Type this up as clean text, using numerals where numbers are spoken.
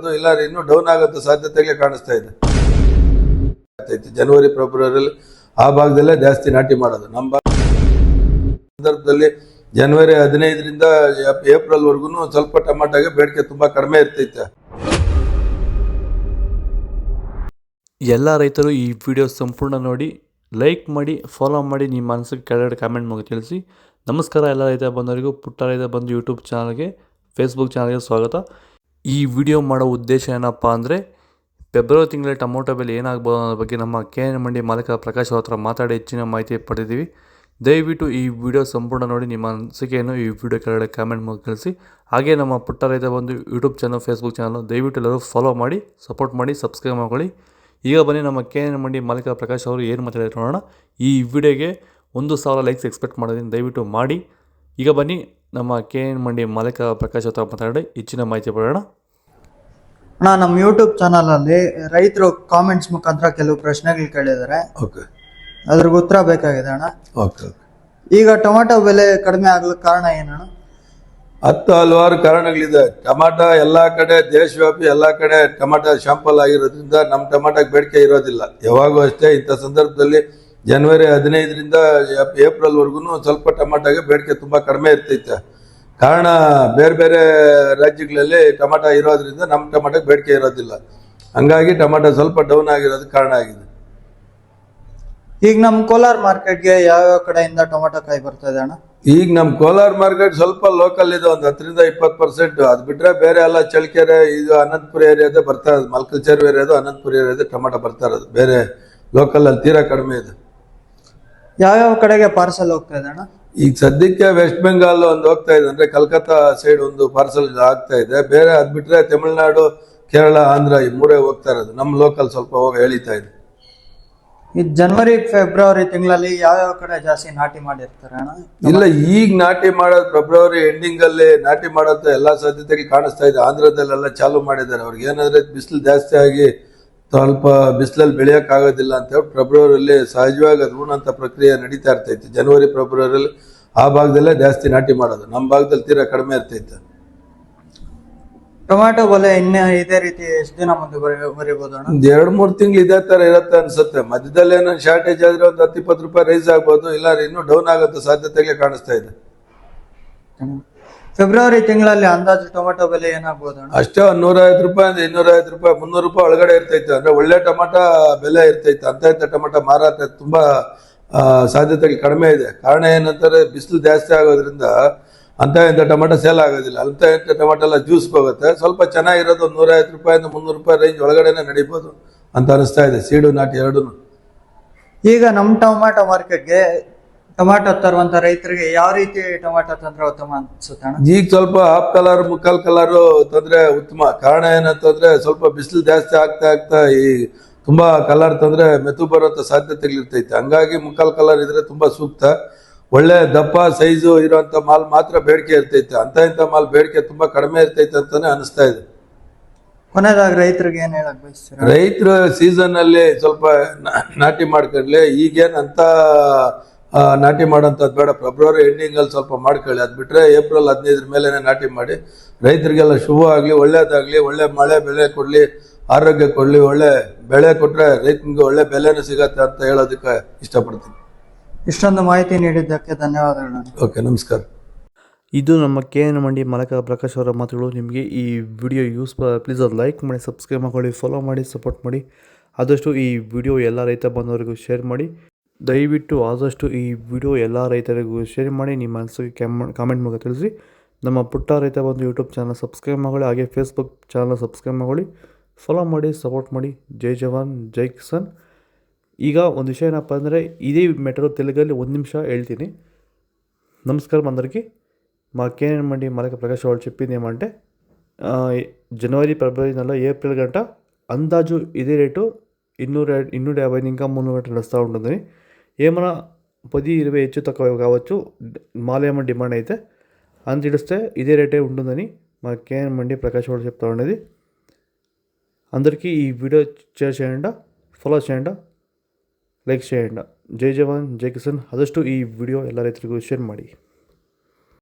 ಆಗ್ಬೋದು, ಇಲ್ಲ ಇನ್ನೂ ಡೌನ್ ಆಗೋಂಥ ಸಾಧ್ಯತೆಗಳೇ ಕಾಣಿಸ್ತಾ ಇದೆ. ಜನವರಿ ಫೆಬ್ರವರಿಯಲ್ಲಿ ಆ ಭಾಗದಲ್ಲೇ ಜಾಸ್ತಿ ನಾಟಿ ಮಾಡೋದು. ನಮ್ಮ ಸಂದರ್ಭದಲ್ಲಿ ಜನವರಿ 15ರಿಂದ ಏಪ್ರಿಲ್ ವರೆಗೂ ಸ್ವಲ್ಪ ಟೊಮಾಟೋಗೆ ಬೇಡಿಕೆ ತುಂಬಾ ಕಡಿಮೆ ಇರ್ತೈತೆ. ಎಲ್ಲ ರೈತರು ಈ ವಿಡಿಯೋ ಸಂಪೂರ್ಣ ನೋಡಿ, ಲೈಕ್ ಮಾಡಿ, ಫಾಲೋ ಮಾಡಿ, ನಿಮ್ಮ ಮನಸ್ಸಿಗೆ ಕೆಳಗಡೆ ಕಾಮೆಂಟ್ ಮಾಡಿ ತಿಳಿಸಿ. ನಮಸ್ಕಾರ ಎಲ್ಲ ರೈತ ಬಂದವರಿಗೂ. ಪುಟ್ಟ ರೈತ ಬಂದು ಯೂಟ್ಯೂಬ್ ಚಾನಲ್ಗೆ, ಫೇಸ್ಬುಕ್ ಚಾನಲ್ಗೆ ಸ್ವಾಗತ. ಈ ವಿಡಿಯೋ ಮಾಡೋ ಉದ್ದೇಶ ಏನಪ್ಪ ಅಂದರೆ, ಫೆಬ್ರವರಿ ತಿಂಗಳ ಟೊಮೊಟೊ ಬೆಲೆ ಏನಾಗ್ಬೋದು ಅನ್ನೋದ್ರ ಬಗ್ಗೆ ನಮ್ಮ KN ಮಂಡಿ ಮಾಲೀಕ ಪ್ರಕಾಶ್ ಅವ್ರ ಹತ್ರ ಮಾತಾಡಿ ಹೆಚ್ಚಿನ ಮಾಹಿತಿ ಪಡೆದಿದ್ದೀವಿ. ದಯವಿಟ್ಟು ಈ ವಿಡಿಯೋ ಸಂಪೂರ್ಣ ನೋಡಿ, ನಿಮ್ಮ ಅನಿಸಿಕೆಯನ್ನು ಈ ವಿಡಿಯೋ ಕೆಳಗಡೆ ಕಾಮೆಂಟ್ ಮಾಡಿ ತಿಳಿಸಿ. ಹಾಗೆ ನಮ್ಮ ಪುಟ್ಟ ರೈತ ಬಂದು ಯೂಟ್ಯೂಬ್ ಚಾನಲ್, ಫೇಸ್ಬುಕ್ ಚಾನಲ್ ದಯವಿಟ್ಟು ಎಲ್ಲರೂ ಫಾಲೋ ಮಾಡಿ, ಸಪೋರ್ಟ್ ಮಾಡಿ, ಸಬ್ಸ್ಕ್ರೈಬ್ ಮಾಡ್ಕೊಳ್ಳಿ. ಈಗ ಬನ್ನಿ ನಮ್ಮ KN ಮಂಡಿ ಮಾಲೀಕ ಪ್ರಕಾಶ್ ಅವರು ಏನು ಮಾತಾಡಿದ್ರು ನೋಡೋಣ. ಈ ವಿಡಿಯೋಗೆ 1,000 ಲೈಕ್ಸ್ ಎಕ್ಸ್ಪೆಕ್ಟ್ ಮಾಡಿದ್ದೀನಿ, ದಯವಿಟ್ಟು ಮಾಡಿ. ಈಗ ಬನ್ನಿ ನಮ್ಮ KN ಮಂಡಿ ಮಾಲೀಕ ಪ್ರಕಾಶ್ ಹತ್ರ ಮಾತಾಡಿ ಹೆಚ್ಚಿನ ಮಾಹಿತಿ ಪಡೆಯೋಣ. ನಮ್ಮ ಯೂಟ್ಯೂಬ್ ಚಾನಲಲ್ಲಿ ರೈತರು ಕಾಮೆಂಟ್ಸ್ ಮುಖಾಂತರ ಕೆಲವು ಪ್ರಶ್ನೆಗಳು ಕೇಳಿದ್ದಾರೆ. ಅದ್ರಿಗೆ ಉತ್ತರ ಬೇಕಾಗಿದೆ ಅಣ್ಣ. ಈಗ ಟೊಮೆಟೊ ಬೆಲೆ ಕಡಿಮೆ ಆಗ್ಲಿಕ್ಕೆ ಕಾರಣ ಏನಣ್ಣ? ಹಲವಾರು ಕಾರಣಗಳಿದೆ. ಟೊಮಾಟೊ ಎಲ್ಲಾ ಕಡೆ, ದೇಶವ್ಯಾಪಿ ಎಲ್ಲಾ ಕಡೆ ಟೊಮಾಟೊ ಶಾಂಪಲ್ ಆಗಿರೋದ್ರಿಂದ ನಮ್ಮ ಟೊಮಾಟೋಗೆ ಬೇಡಿಕೆ ಇರೋದಿಲ್ಲ. ಯಾವಾಗೂ ಅಷ್ಟೇ ಇಂಥ ಸಂದರ್ಭದಲ್ಲಿ ಜನವರಿ 15ರಿಂದ ಏಪ್ರಿಲ್ ವರೆಗೂ ಸ್ವಲ್ಪ ಟೊಮಾಟೋಗೆ ಬೇಡಿಕೆ ತುಂಬಾ ಕಡಿಮೆ ಇರ್ತೈತೆ. ಕಾರಣ ಬೇರೆ ಬೇರೆ ರಾಜ್ಯಗಳಲ್ಲಿ ಟೊಮಾಟೊ ಇರೋದ್ರಿಂದ ನಮ್ಮ ಟೊಮಾಟೋಗೆ ಬೇಡಿಕೆ ಇರೋದಿಲ್ಲ. ಹಂಗಾಗಿ ಟೊಮಾಟೊ ಸ್ವಲ್ಪ ಡೌನ್ ಆಗಿರೋದಕ್ಕೆ ಕಾರಣ ಆಗಿದೆ. ಈಗ ನಮ್ಮ ಕೋಲಾರ ಮಾರ್ಕೆಟ್ಗೆ ಯಾವ್ಯಾವ ಕಡೆಯಿಂದ ಟೊಮೆಟೊ ಕಾಯಿ ಬರ್ತದೆ ಅಣ್ಣ? ಈಗ ನಮ್ಮ ಕೋಲಾರ ಮಾರ್ಕೆಟ್ ಸ್ವಲ್ಪ ಲೋಕಲ್ ಇದೆ, ಒಂದು 10ರಿಂದ 20%. ಅದು ಬಿಟ್ರೆ ಬೇರೆ ಎಲ್ಲ ಚಳ್ಳಕೆರೆ, ಇದು ಅನಂತಪುರ ಏರಿಯಾದ ಬರ್ತಾ ಇರೋದು, ಮಲ್ಕಲ್ಚರ್ ಏರಿಯಾದ ಅನಂತಪುರ ಏರಿಯಾದ ಟೊಮೆಟೊ ಬರ್ತಾ ಇರೋದು. ಬೇರೆ ಲೋಕಲ್ ಅಲ್ಲಿ ತೀರಾ ಕಡಿಮೆ ಇದೆ. ಯಾವ್ಯಾವ ಕಡೆಗೆ ಪಾರ್ಸಲ್ ಹೋಗ್ತಾ ಇದೆ ಅಣ್ಣ? ಈಗ ಸದ್ಯಕ್ಕೆ ವೆಸ್ಟ್ ಬೆಂಗಾಲ್ ಒಂದು ಹೋಗ್ತಾ ಇದೆ, ಅಂದ್ರೆ ಕಲ್ಕತ್ತಾ ಸೈಡ್ ಒಂದು ಪಾರ್ಸಲ್ ಆಗ್ತಾ ಇದೆ. ಬೇರೆ ಅದ್ ಬಿಟ್ರೆ ತಮಿಳುನಾಡು, ಕೇರಳ, ಆಂಧ್ರ ಈ ಮೂರೇ ಹೋಗ್ತಾ ಇರೋದು. ನಮ್ಮ ಲೋಕಲ್ ಸ್ವಲ್ಪ ಹೋಗಿ ಎಳಿತಾ ಇದೆ. ಈ ಜನವರಿ ಫೆಬ್ರವರಿ ತಿಂಗಳಲ್ಲಿ ಯಾವ್ಯಾವ ಕಡೆ ಜಾಸ್ತಿ ನಾಟಿ ಮಾಡಿರ್ತಾರೆ ಅಣ್ಣ? ಇಲ್ಲ, ಈಗ ನಾಟಿ ಮಾಡೋದು ಫೆಬ್ರವರಿ ಎಂಡಿಂಗ್ ಅಲ್ಲಿ ನಾಟಿ ಮಾಡೋದು ಎಲ್ಲಾ ಸಾಧ್ಯತೆಗಳು ಕಾಣಿಸ್ತಾ ಇದೆ. ಆಂಧ್ರದಲ್ಲೆಲ್ಲ ಚಾಲು ಮಾಡಿದ್ದಾರೆ. ಅವ್ರಿಗೆ ಏನಂದ್ರೆ ಬಿಸಿಲು ಜಾಸ್ತಿ ಆಗಿ ಸ್ವಲ್ಪ ಬಿಸಿಲಲ್ಲಿ ಬೆಳೆಯಕ್ ಆಗೋದಿಲ್ಲ ಅಂತ ಹೇಳಿ ಫೆಬ್ರವರಿಯಲ್ಲಿ ಸಹಜವಾಗಿ ಅದು ಉಣಂತ ಪ್ರಕ್ರಿಯೆ ನಡೀತಾ ಇರ್ತೈತೆ. ಜನವರಿ ಫೆಬ್ರವರಿಯಲ್ಲಿ ಆ ಭಾಗದಲ್ಲೇ ಜಾಸ್ತಿ ನಾಟಿ ಮಾಡೋದು. ನಮ್ಮ ಭಾಗದಲ್ಲಿ ತೀರಾ ಕಡಿಮೆ ಇರ್ತೈತೆ. ಟೊಮ್ಯಾಟೊ ಬೆಲೆ ಇನ್ನೇ ಇದೇ ರೀತಿ ಎಷ್ಟು ದಿನ ಮುಂದೆ ಬರೀಬಹುದು ಅಣ್ಣ? 2-3 ತಿಂಗಳು ಇದೇ ತರ ಇರತ್ತೆ ಅನ್ಸುತ್ತೆ. ಮಧ್ಯದಲ್ಲಿ ಏನೋ ಶಾರ್ಟೇಜ್ ಆದ್ರೆ ಒಂದು 10-20 ರೂಪಾಯಿ ರೈಸ್ ಆಗ್ಬೋದು, ಇಲ್ಲ ಇನ್ನೂ ಡೌನ್ ಆಗೋಂಥ ಸಾಧ್ಯತೆಗಳೇ ಕಾಣಿಸ್ತಾ ಇದೆ. ಫೆಬ್ರವರಿ ತಿಂಗಳಲ್ಲಿ ಅಂದಾಜು ಟೊಮೆಟೊ ಬೆಲೆ ಏನಾಗ್ಬೋದು ಅಣ್ಣ? ಅಷ್ಟೇ 150 ರೂಪಾಯಿ, 250 ರೂಪಾಯಿ, 300 ರೂಪಾಯಿ ಒಳಗಡೆ ಇರ್ತೈತೆ. ಅಂದ್ರೆ ಒಳ್ಳೆ ಟೊಮೆಟೊ ಬೆಲೆ ಇರ್ತೈತೆ. ಅಂತ ಟೊಮೆಟೊ ಮಾರಾಟ ತುಂಬಾ ಸಾಧ್ಯತೆಗಳು ಕಡಿಮೆ ಇದೆ. ಕಾರಣ ಏನಂತಾರೆ, ಬಿಸಿಲು ಜಾಸ್ತಿ ಆಗೋದ್ರಿಂದ ಅಂತ ಟೊಮೆಟೊ ಸೇಲ್ ಆಗೋದಿಲ್ಲ. ಅಂತ ಟೊಮೆಟೊ ಎಲ್ಲ ಜ್ಯೂಸ್ಗೆ ಹೋಗುತ್ತೆ. ಸ್ವಲ್ಪ ಚೆನ್ನಾಗಿರೋದು 150 ರೂಪಾಯಿಂದ 300 ರೂಪಾಯಿ ರೇಂಜ್ ಒಳಗಡೆನೆ ನಡೀಬೋದು ಅಂತ ಅನಿಸ್ತಾ ಇದೆ, ಸೀಡು ನಾಟಿ ಎರಡೂ. ಈಗ ನಮ್ಮ ಟೊಮ್ಯಾಟೊ ಮಾರ್ಕೆಟ್ಗೆ ಟೊಮ್ಯಾಟೊ ತರುವಂತ ರೈತರಿಗೆ ಯಾವ ರೀತಿ ಟೊಮ್ಯಾಟೊ ತಂದ್ರೆ ಉತ್ತಮ ಅನ್ಸುತ್ತೆ ಅಣ್ಣ? ಈಗ ಸ್ವಲ್ಪ ಹಾಫ್ ಕಲರ್, ಮುಕ್ಕಾಲ್ ಕಲರ್ ತಂದ್ರೆ ಉತ್ತಮ. ಕಾರಣ ಏನಂತಂದ್ರೆ, ಸ್ವಲ್ಪ ಬಿಸಿಲು ಜಾಸ್ತಿ ಆಗ್ತಾ ಈ ತುಂಬಾ ಕಲರ್ ತಂದ್ರೆ ಮೆತು ಬರುವಂತ ಸಾಧ್ಯತೆಗಳಿರ್ತೈತೆ. ಹಂಗಾಗಿ ಮುಕ್ಕಾಲ್ ಕಲರ್ ಇದ್ರೆ ತುಂಬಾ ಸೂಕ್ತ. ಒಳ್ಳೆ ದಪ್ಪ ಸೈಜು ಇರುವಂತ ಮಾಲ್ ಮಾತ್ರ ಬೇಡಿಕೆ ಇರ್ತೈತೆ. ಇಂಥ ಮಾಲ್ ಬೇಡಿಕೆ ತುಂಬಾ ಕಡಿಮೆ ಇರ್ತೈತೆ ಅಂತಾನೆ ಅನಿಸ್ತಾ ಇದೆ. ಕೊನೆಯದಾಗಿ ರೈತರಿಗೆ ಏನ್ ಹೇಳಕ್ ಬಯಸ್ತೀರಾ? ರೈತರು ಸೀಸನ್ ಅಲ್ಲಿ ಸ್ವಲ್ಪ ನಾಟಿ ಮಾಡ್ಕೊಂಡ್ಲಿ. ಈಗೇನಂತ ನಾಟಿ ಮಾಡೋಂಥದ್ದು ಬೇಡ. ಫೆಬ್ರವರಿ ಎಂಡಿಂಗ್ ಅಲ್ಲಿ ಸ್ವಲ್ಪ ಮಾಡ್ಕೊಳ್ಳಿ. ಅದ್ ಬಿಟ್ರೆ ಏಪ್ರಿಲ್ 15 ಮೇಲೆನೆ ನಾಟಿ ಮಾಡಿ. ರೈತರಿಗೆಲ್ಲ ಶುಭ ಆಗ್ಲಿ, ಒಳ್ಳೇದಾಗ್ಲಿ, ಒಳ್ಳೆ ಮಳೆ ಬೆಳೆ ಕೊಡ್ಲಿ, ಆರೋಗ್ಯ ಕೊಡ್ಲಿ. ಒಳ್ಳೆ ಬೆಳೆ ಕೊಟ್ರೆ ರೈತನಿಗೆ ಒಳ್ಳೆ ಬೆಲೆನೂ ಸಿಗತ್ತೆ ಅಂತ ಹೇಳೋದಕ್ಕೆ ಇಷ್ಟಪಡ್ತೀನಿ. ಇಷ್ಟೊಂದು ಮಾಹಿತಿ ನೀಡಿದ್ದಕ್ಕೆ ಧನ್ಯವಾದಗಳು. ಓಕೆ, ನಮಸ್ಕಾರ. ಇದು ನಮ್ಮ KN ಮಂಡಿ ಮಾಲಕ ಪ್ರಕಾಶ್ ಅವರ ಮಾತುಗಳು. ನಿಮಗೆ ಈ ವಿಡಿಯೋ ಯೂಸ್ಫುಲ್, ಪ್ಲೀಸ್ ಅದು ಲೈಕ್ ಮಾಡಿ, ಸಬ್ಸ್ಕ್ರೈಬ್ ಮಾಡ್ಕೊಳ್ಳಿ, ಫಾಲೋ ಮಾಡಿ, ಸಪೋರ್ಟ್ ಮಾಡಿ. ಆದಷ್ಟು ಈ ವಿಡಿಯೋ ಎಲ್ಲ ರೈತ ಬಂದವರಿಗೂ ಶೇರ್ ಮಾಡಿ. ದಯವಿಟ್ಟು ಆದಷ್ಟು ಈ ವಿಡಿಯೋ ಎಲ್ಲ ರೈತರಿಗೂ ಶೇರ್ ಮಾಡಿ. ನಿಮ್ಮ ಮನಸ್ಸಿಗೆ ಕಾಮೆಂಟ್ ಮೂಲಕ ತಿಳಿಸಿ. ನಮ್ಮ ಪುಟ್ಟ ರೈತ ಬಂದು ಯೂಟ್ಯೂಬ್ ಚಾನಲ್ ಸಬ್ಸ್ಕ್ರೈಬ್ ಮಾಡ್ಕೊಳ್ಳಿ. ಹಾಗೆ ಫೇಸ್ಬುಕ್ ಚಾನಲ್ ಸಬ್ಸ್ಕ್ರೈಬ್ ಮಾಡ್ಕೊಳ್ಳಿ, ಫಾಲೋ ಮಾಡಿ, ಸಪೋರ್ಟ್ ಮಾಡಿ. ಜೈ ಜವಾನ್, ಜೈ ಕಿಸಾನ್. ಈಗ ಒಂದು ವಿಷಯ ಏನಪ್ಪ ಅಂದರೆ, ಇದೇ ಮೆಟ್ರೋ ತೆಲುಗಲ್ಲಿ 1 ನಿಮಿಷ ಹೇಳ್ತೀನಿ. నమస్కారం అందరికీ. మా KN మండి మాలక ప్రకాష్ వాళ్ళు చెప్పింది ఏమంటే, జనవరి ఫిబ్రవరి నెల ఏప్రిల్ గంట అందాజు ఇదే రేటు 250 ఇంకా 300 నడుస్తూ ఉంటుందని. ఏమైనా 10-20 హెచ్చు తక్కువ కావచ్చు. మాల్ ఏమైనా డిమాండ్ అయితే అంత ఇడిస్తే ఇదే రేటే ఉంటుందని మా KN మండి ప్రకాష్ వాళ్ళు చెప్తా ఉండేది. అందరికీ ఈ వీడియో షేర్ చేయండి, ఫాలో చేయండి, ಲೈಕ್ చేయండి. ಜೈ ಜವಾನ್, ಜೈ ಕಿಸಾನ್. ಆದಷ್ಟು ಈ ವಿಡಿಯೋ ಎಲ್ಲ ರೈತರಿಗೂ ಶೇರ್ ಮಾಡಿ.